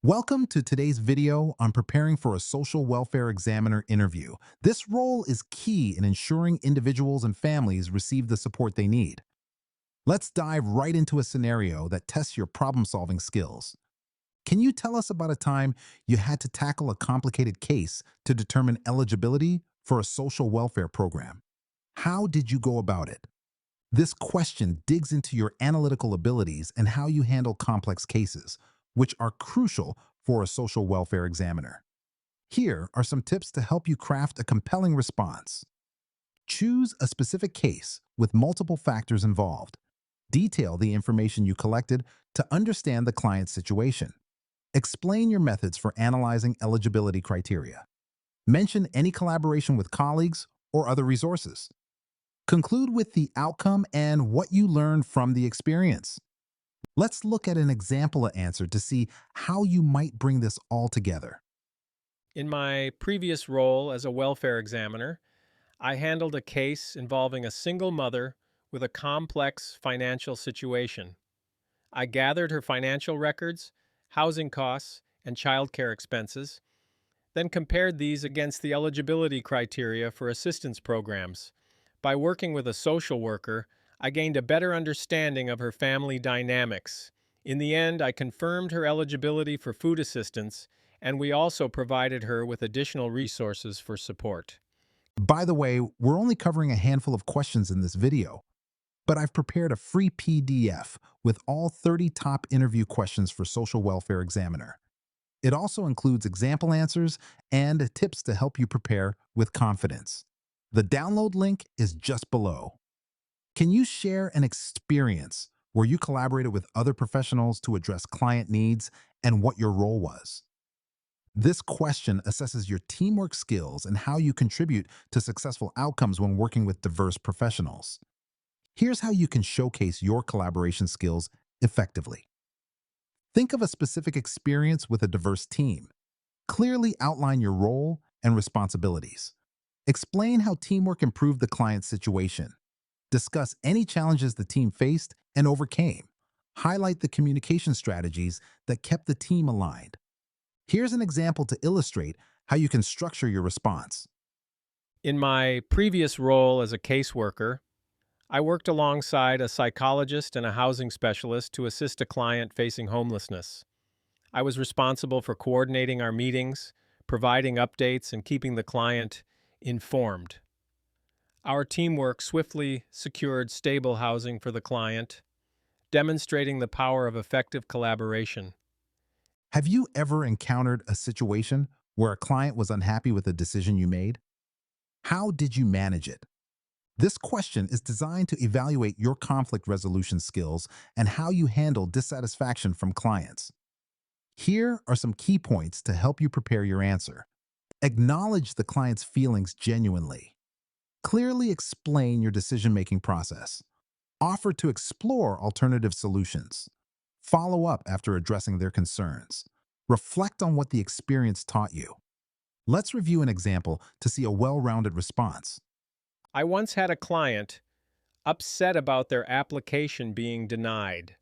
Welcome to today's video on preparing for a social welfare examiner interview. This role is key in ensuring individuals and families receive the support they need. Let's dive right into a scenario that tests your problem-solving skills. Can you tell us about a time you had to tackle a complicated case to determine eligibility for a social welfare program? How did you go about it? This question digs into your analytical abilities and how you handle complex cases, which are crucial for a social welfare examiner. Here are some tips to help you craft a compelling response. Choose a specific case with multiple factors involved. Detail the information you collected to understand the client's situation. Explain your methods for analyzing eligibility criteria. Mention any collaboration with colleagues or other resources. Conclude with the outcome and what you learned from the experience. Let's look at an example answer to see how you might bring this all together. In my previous role as a welfare examiner, I handled a case involving a single mother with a complex financial situation. I gathered her financial records, housing costs, and childcare expenses, then compared these against the eligibility criteria for assistance programs. By working with a social worker, I gained a better understanding of her family dynamics. In the end, I confirmed her eligibility for food assistance, and we also provided her with additional resources for support. By the way, we're only covering a handful of questions in this video, but I've prepared a free PDF with all 30 top interview questions for Social Welfare Examiner. It also includes example answers and tips to help you prepare with confidence. The download link is just below. Can you share an experience where you collaborated with other professionals to address client needs and what your role was? This question assesses your teamwork skills and how you contribute to successful outcomes when working with diverse professionals. Here's how you can showcase your collaboration skills effectively. Think of a specific experience with a diverse team. Clearly outline your role and responsibilities. Explain how teamwork improved the client's situation. Discuss any challenges the team faced and overcame. Highlight the communication strategies that kept the team aligned. Here's an example to illustrate how you can structure your response. In my previous role as a caseworker, I worked alongside a psychologist and a housing specialist to assist a client facing homelessness. I was responsible for coordinating our meetings, providing updates, and keeping the client informed. Our teamwork swiftly secured stable housing for the client, demonstrating the power of effective collaboration. Have you ever encountered a situation where a client was unhappy with a decision you made? How did you manage it? This question is designed to evaluate your conflict resolution skills and how you handle dissatisfaction from clients. Here are some key points to help you prepare your answer. Acknowledge the client's feelings genuinely. Clearly explain your decision-making process. Offer to explore alternative solutions. Follow up after addressing their concerns. Reflect on what the experience taught you. Let's review an example to see a well-rounded response. I once had a client upset about their application being denied.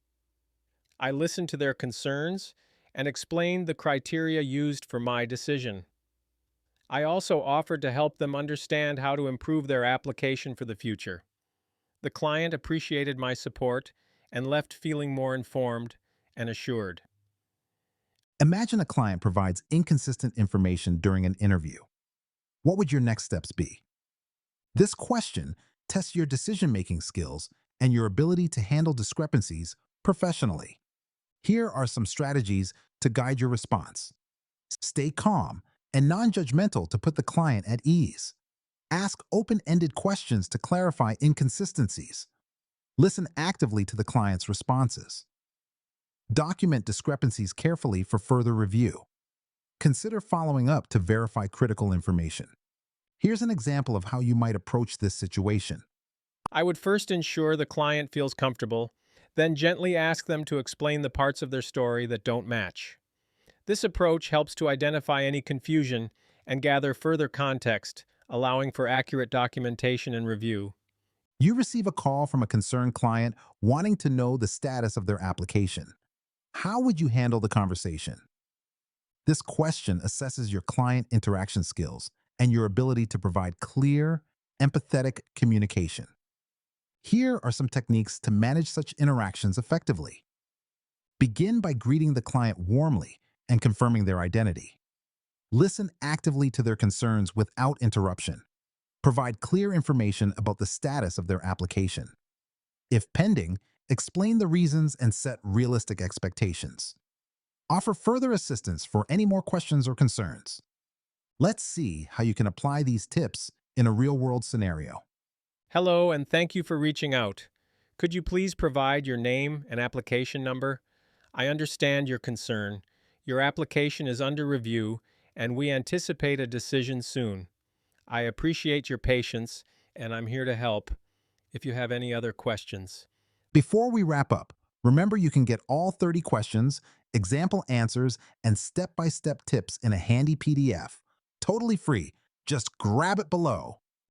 I listened to their concerns and explained the criteria used for my decision. I also offered to help them understand how to improve their application for the future. The client appreciated my support and left feeling more informed and assured. Imagine a client provides inconsistent information during an interview. What would your next steps be? This question tests your decision-making skills and your ability to handle discrepancies professionally. Here are some strategies to guide your response. Stay calm and non-judgmental to put the client at ease. Ask open-ended questions to clarify inconsistencies. Listen actively to the client's responses. Document discrepancies carefully for further review. Consider following up to verify critical information. Here's an example of how you might approach this situation. I would first ensure the client feels comfortable, then gently ask them to explain the parts of their story that don't match. This approach helps to identify any confusion and gather further context, allowing for accurate documentation and review. You receive a call from a concerned client wanting to know the status of their application. How would you handle the conversation? This question assesses your client interaction skills and your ability to provide clear, empathetic communication. Here are some techniques to manage such interactions effectively. Begin by greeting the client warmly and confirming their identity. Listen actively to their concerns without interruption. Provide clear information about the status of their application. If pending, explain the reasons and set realistic expectations. Offer further assistance for any more questions or concerns. Let's see how you can apply these tips in a real-world scenario. Hello, and thank you for reaching out. Could you please provide your name and application number? I understand your concern. Your application is under review, and we anticipate a decision soon. I appreciate your patience, and I'm here to help if you have any other questions. Before we wrap up, remember you can get all 30 questions, example answers, and step-by-step tips in a handy PDF. Totally free. Just grab it below.